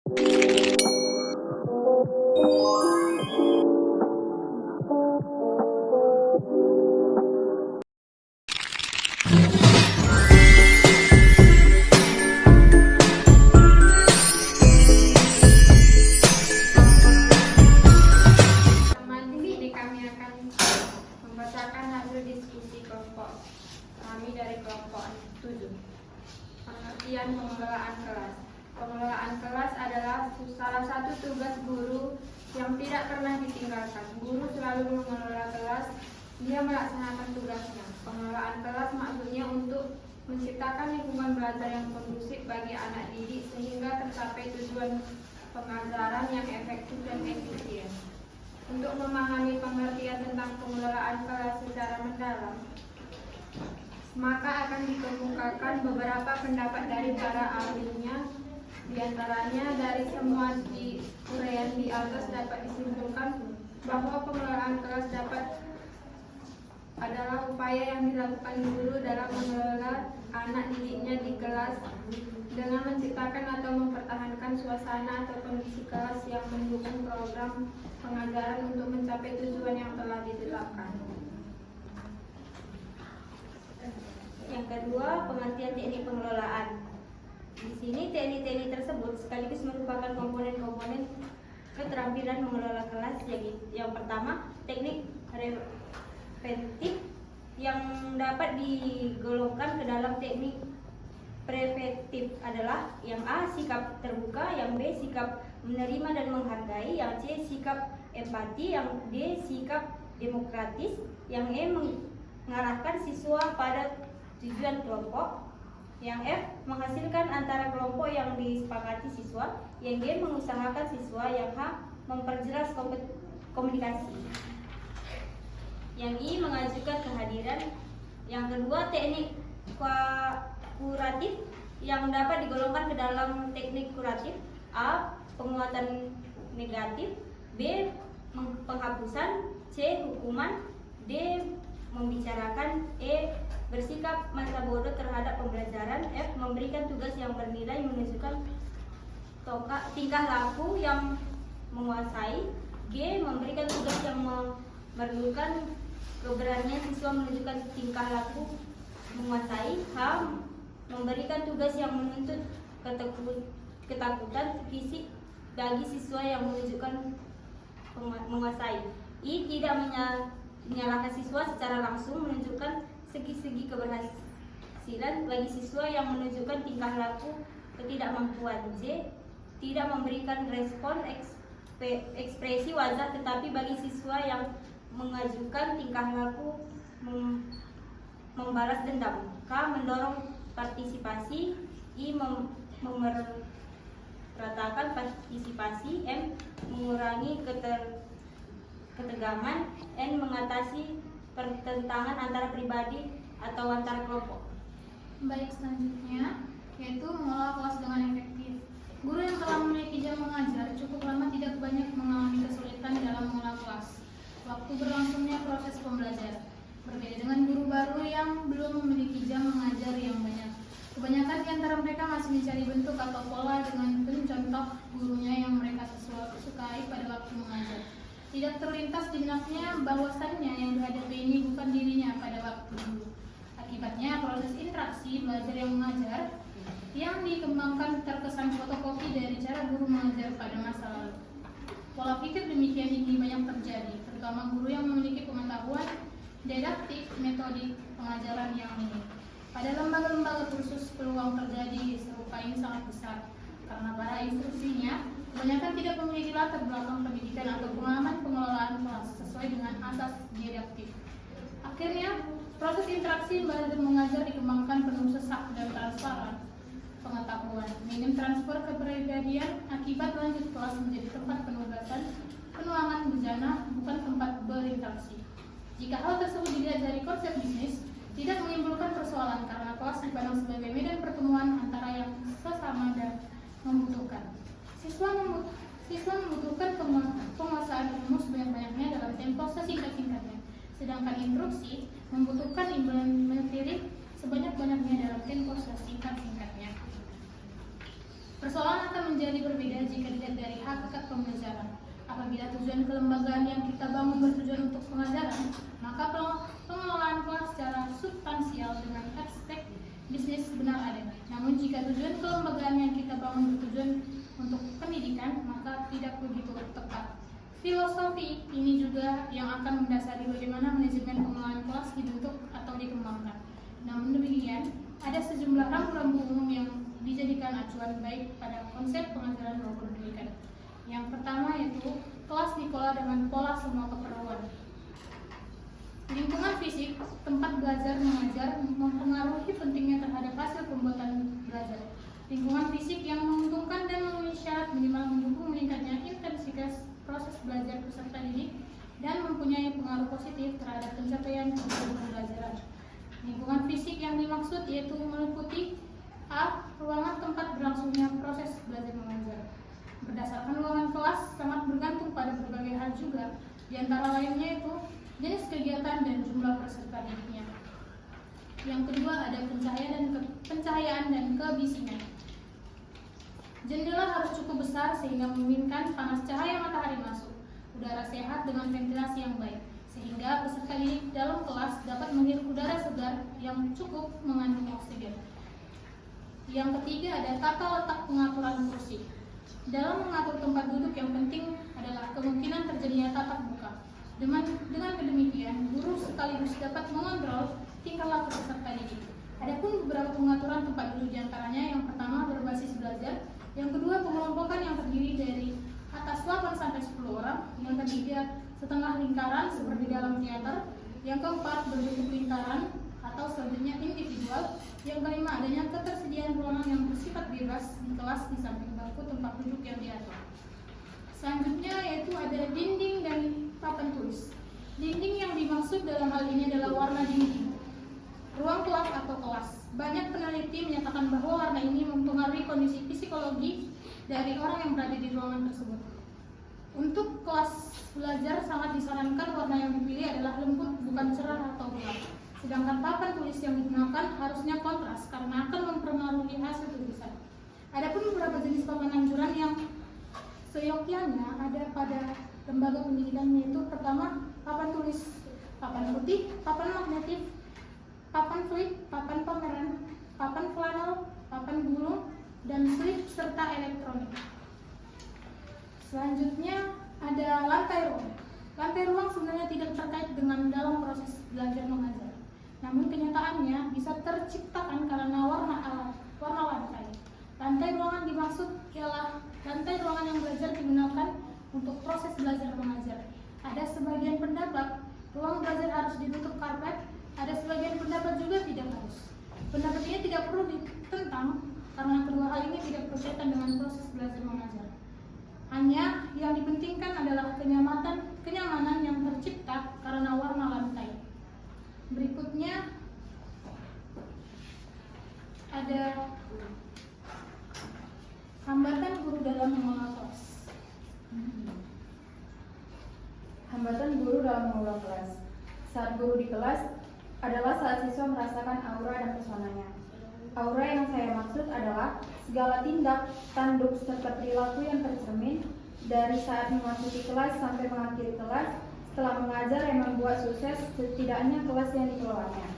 Membacakan hasil diskusi kelompok kami dari kelompok 7. Pengertian pengelolaan kelas. Pengelolaan kelas adalah salah satu tugas guru yang tidak pernah ditinggalkan. Guru selalu mengelola kelas, dia melaksanakan tugasnya. Pengelolaan kelas maksudnya untuk menciptakan lingkungan belajar yang kondusif bagi anak didik sehingga tercapai tujuan pengajaran yang efektif dan efisien. Untuk memahami pengertian tentang pengelolaan kelas secara mendalam, maka akan dikemukakan beberapa pendapat dari para ahlinya. Di antaranya, dari semua uraian di atas dapat disimpulkan bahwa pengelolaan kelas adalah upaya yang dilakukan guru dalam mengelola anak didiknya di kelas dengan menciptakan atau mempertahankan suasana atau kondisi kelas yang mendukung program pengajaran untuk mencapai tujuan yang telah ditetapkan. Yang kedua, pengertian teknik pengelolaan. Di sini teknik-teknik tersebut sekaligus merupakan komponen-komponen keterampilan mengelola kelas. Yang pertama, teknik preventif yang dapat digolongkan ke dalam teknik preventif adalah yang A, sikap terbuka, yang B, sikap menerima dan menghargai, yang C, sikap empati, yang D, sikap demokratis, yang E, mengarahkan siswa pada tujuan kelompok, yang F, menghasilkan antara kelompok yang disepakati siswa, yang G, mengusahakan siswa, yang H, memperjelas komunikasi, yang I, mengajukan kehadiran. Yang kedua, teknik kuratif yang dapat digolongkan ke dalam teknik kuratif. A, penguatan negatif, B, penghapusan, C, hukuman, D, membicarakan, E, bersikap masa bodoh terhadap pembelajaran, F, memberikan tugas yang bernilai menunjukkan tingkah laku yang menguasai, G, memberikan tugas yang memerlukan keberanian siswa menunjukkan tingkah laku menguasai, H, memberikan tugas yang menuntut ketakutan fisik bagi siswa yang menunjukkan menguasai, I, tidak menyalahkan siswa secara langsung menunjukkan segi-segi keberhasilan bagi siswa yang menunjukkan tingkah laku ketidakmampuan, J, tidak memberikan respon ekspresi wajah tetapi bagi siswa yang mengajukan tingkah laku membalas dendam, K, mendorong partisipasi, I, memeratakan partisipasi, M, mengurangi ketegangan, N, mengatasi pertentangan antara pribadi atau antara kelompok. Baik, selanjutnya yaitu mengelola kelas dengan efektif. Guru yang telah memiliki jam mengajar cukup lama tidak banyak mengalami kesulitan dalam mengelola kelas. Waktu berlangsungnya proses pembelajaran berbeda dengan guru baru yang belum memiliki jam mengajar yang banyak. Kebanyakan di antara mereka masih mencari bentuk atau pola dengan mencontoh gurunya yang mereka sukai pada waktu mengajar. Tidak terlintas di benaknya bahwasannya yang dihadapi ini bukan dirinya pada waktu dulu. Akibatnya proses interaksi belajar yang mengajar yang dikembangkan terkesan fotokopi dari cara guru mengajar pada masa lalu. Pola pikir demikian ini banyak terjadi, terutama guru yang memiliki pengetahuan didaktik metodik pengajaran yang minim. Pada lembaga-lembaga khusus peluang terjadi serupa ini sangat besar karena para instruksinya kebanyakan tidak memiliki latar belakang pendidikan atau pengalaman pengelolaan kelas sesuai dengan asas didaktik. Akhirnya, proses interaksi belajar mengajar dikembangkan penuh sesak dan transparan pengetahuan, minim transfer kepribadian akibat lanjut kelas menjadi tempat penugasan, penuangan bejana, bukan tempat berinteraksi. Jika hal tersebut dilihat dari konsep bisnis, tidak menimbulkan persoalan karena kelas dipandang sebagai medan pertemuan antara yang sesama dan membutuhkan. Siswa membutuhkan penguasaan ilmu sebanyak-banyaknya dalam tempo sesingkat-singkatnya, sedangkan instruksi membutuhkan materi sebanyak-banyaknya dalam tempo sesingkat-singkatnya. Persoalan akan menjadi berbeda jika hakikat pembelajaran. Apabila tujuan kelembagaan yang kita bangun bertujuan untuk pengajaran, maka pengelolaan kelas secara substansial dengan aspek bisnis benar ada. Namun jika tujuan kelembagaan yang kita bangun bertujuan untuk pendidikan, maka tidak begitu tepat. Filosofi ini juga yang akan mendasari bagaimana manajemen pengelolaan kelas dibentuk atau dikembangkan. Namun demikian, ada sejumlah rambu-rambu umum yang dijadikan acuan baik pada konsep pengajaran maupun pendidikan. Yang pertama yaitu kelas dikelola dengan pola semua keperluan. Lingkungan fisik, tempat belajar mengajar mempengaruhi pentingnya terhadap hasil pembuatan belajar. Lingkungan fisik yang menguntungkan dan memenuhi syarat minimal mendukung meningkatnya intensitas proses belajar peserta didik dan mempunyai pengaruh positif terhadap pencapaian tujuan pembelajaran. Lingkungan fisik yang dimaksud yaitu meliputi A. Ruangan tempat berlangsungnya proses belajar mengajar. Berdasarkan ruangan kelas sangat bergantung pada berbagai hal juga, di antara lainnya itu jenis kegiatan dan jumlah peserta didiknya. Yang kedua ada pencahayaan dan kebisingan. Jendela harus cukup besar sehingga memungkinkan panas cahaya matahari masuk, udara sehat dengan ventilasi yang baik, sehingga peserta didik dalam kelas dapat menghirup udara segar yang cukup mengandung oksigen. Yang ketiga ada tata letak pengaturan kursi. Dalam mengatur tempat duduk yang penting adalah kemungkinan terjadinya tatap muka. Dengan demikian, guru sekaligus dapat mengontrol tingkah laku peserta didik. Adapun beberapa pengaturan tempat duduk diantaranya, yang pertama berbasis belajar, yang kedua pengelompokan yang terdiri dari atas 8-10 orang, yang ketiga setengah lingkaran seperti dalam teater, yang keempat berbentuk lingkaran atau selanjutnya individual, yang kelima adanya ketersediaan ruangan yang bersifat bebas di kelas di samping bangku tempat duduk yang diatur. Selanjutnya yaitu ada dinding dan papan tulis. Dinding yang dimaksud dalam hal ini adalah warna dinding ruang kelas atau kelas. Banyak peneliti menyatakan bahwa warna ini mempengaruhi kondisi psikologi dari orang yang berada di ruangan tersebut. Untuk kelas belajar sangat disarankan warna yang dipilih adalah lembut, bukan cerah atau gelap. Sedangkan papan tulis yang digunakan harusnya kontras karena akan mempengaruhi hasil tulisan. Adapun beberapa jenis papan anjuran yang seyogyanya ada pada lembaga pendidikan, yaitu pertama papan tulis, papan putih, papan magnetif, papan flip, papan pameran, papan flanel, papan gulung, dan slip serta elektronik. Selanjutnya ada lantai ruang. Lantai ruang sebenarnya tidak terkait dengan dalam proses belajar mengajar. Namun kenyataannya bisa terciptakan karena warna lantai. Lantai ruangan dimaksud ialah lantai ruangan yang belajar digunakan untuk proses belajar mengajar. Ada sebagian pendapat ruang belajar harus ditutup karpet, ada sebagian pendapat juga tidak harus. Pendapat ini tidak perlu ditentang karena kedua hal ini tidak berkaitan dengan proses belajar mengajar. Hanya yang dipentingkan adalah kenyamanan yang tercipta karena warna lantai. Berikutnya ada hambatan guru dalam mengelola kelas. Hambatan guru dalam mengelola kelas. Saat guru di kelas adalah saat siswa merasakan aura dan pesonanya. Aura yang saya maksud adalah segala tindak, tanduk, serta perilaku yang tercermin dari saat memasuki kelas sampai mengakhiri kelas setelah mengajar yang membuat sukses setidaknya kelas yang dikelolanya.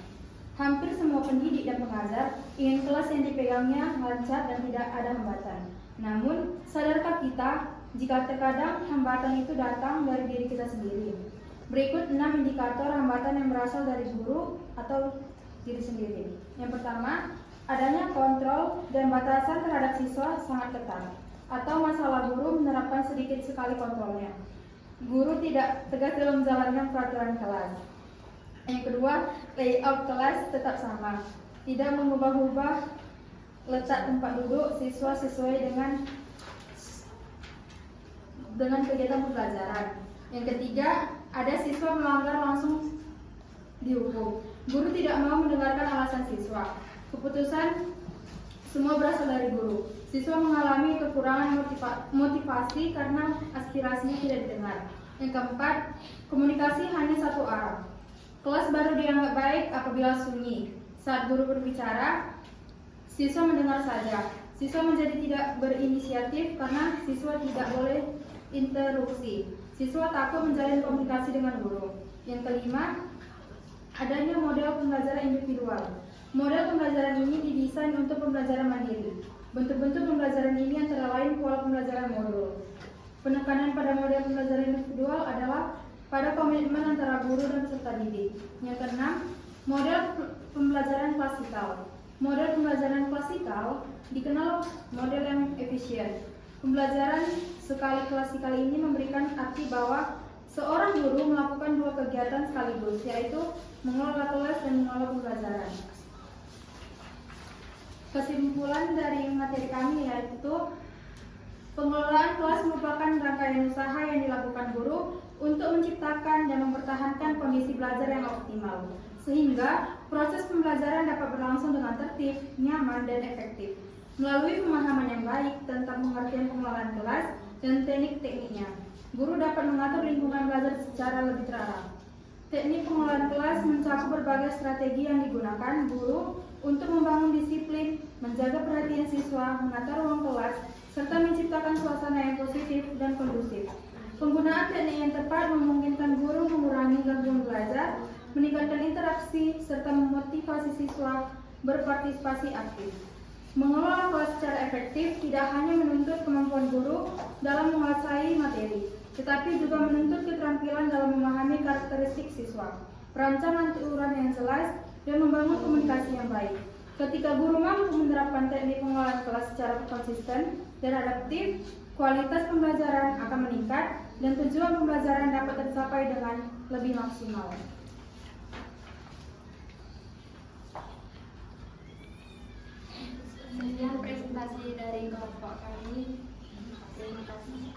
Hampir semua pendidik dan pengajar ingin kelas yang dipegangnya lancar dan tidak ada hambatan. Namun, sadarkah kita jika terkadang hambatan itu datang dari diri kita sendiri? Berikut 6 indikator hambatan yang berasal dari guru atau diri sendiri. Yang pertama, adanya kontrol dan batasan terhadap siswa sangat ketat, atau masalah guru menerapkan sedikit sekali kontrolnya. Guru tidak tegas dalam menjalankan peraturan kelas. Yang kedua, layout kelas tetap sama, tidak mengubah-ubah letak tempat duduk siswa sesuai dengan kegiatan pembelajaran. Yang ketiga, ada siswa melanggar langsung dihukum. Guru tidak mau mendengarkan alasan siswa. Keputusan semua berasal dari guru. Siswa mengalami kekurangan motivasi karena aspirasinya tidak didengar. Yang keempat, komunikasi hanya satu arah. Kelas baru dianggap baik apabila sunyi. Saat guru berbicara, siswa mendengar saja. Siswa menjadi tidak berinisiatif karena siswa tidak boleh interupsi. Siswa takut menjalin komunikasi dengan guru. Yang kelima, adanya model pembelajaran individual. Model pembelajaran ini didesain untuk pembelajaran mandiri. Bentuk-bentuk pembelajaran ini antara lain pola pembelajaran modul. Penekanan pada model pembelajaran individual adalah pada komitmen antara guru dan peserta didik. Yang keenam, model pembelajaran klasikal. Model pembelajaran klasikal dikenal model yang efisien. Pembelajaran sekali klasikal ini memberikan arti bahwa seorang guru melakukan dua kegiatan sekaligus, yaitu mengelola kelas dan mengelola pembelajaran. Kesimpulan dari materi kami yaitu pengelolaan kelas merupakan rangkaian usaha yang dilakukan guru untuk menciptakan dan mempertahankan kondisi belajar yang optimal, sehingga proses pembelajaran dapat berlangsung dengan tertib, nyaman, dan efektif. Melalui pemahaman yang baik tentang pengertian pengelolaan kelas dan teknik-tekniknya, guru dapat mengatur lingkungan belajar secara lebih terarah. Teknik pengelolaan kelas mencakup berbagai strategi yang digunakan guru untuk membangun disiplin, menjaga perhatian siswa, menata ruang kelas, serta menciptakan suasana yang positif dan kondusif. Penggunaan teknik yang tepat memungkinkan guru mengurangi gangguan belajar, meningkatkan interaksi, serta memotivasi siswa berpartisipasi aktif. Mengelola kelas secara efektif tidak hanya menuntut kemampuan guru dalam menguasai materi, tetapi juga menuntut keterampilan dalam memahami karakteristik siswa, merancang aturan yang jelas, dan membangun komunikasi yang baik. Ketika guru mampu menerapkan teknik pengelolaan kelas secara konsisten dan adaptif, kualitas pembelajaran akan meningkat dan tujuan pembelajaran dapat tercapai dengan lebih maksimal. Sekian presentasi dari kelompok kami. Terima kasih.